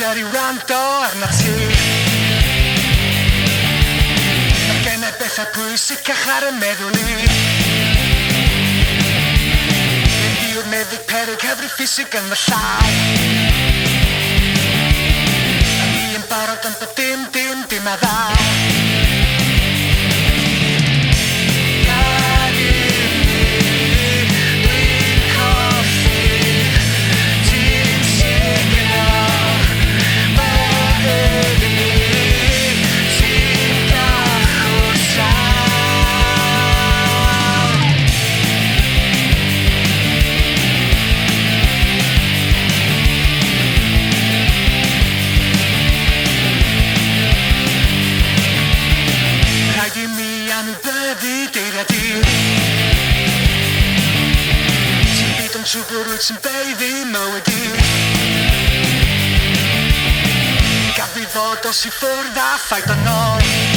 arrivano tornaci perché ne pensa poi si cagare meduli e io ne vi per che avrei fisica ma sai io imparo tanto tim ma dai Superroots and baby melody Capivolto si forda, fai da noi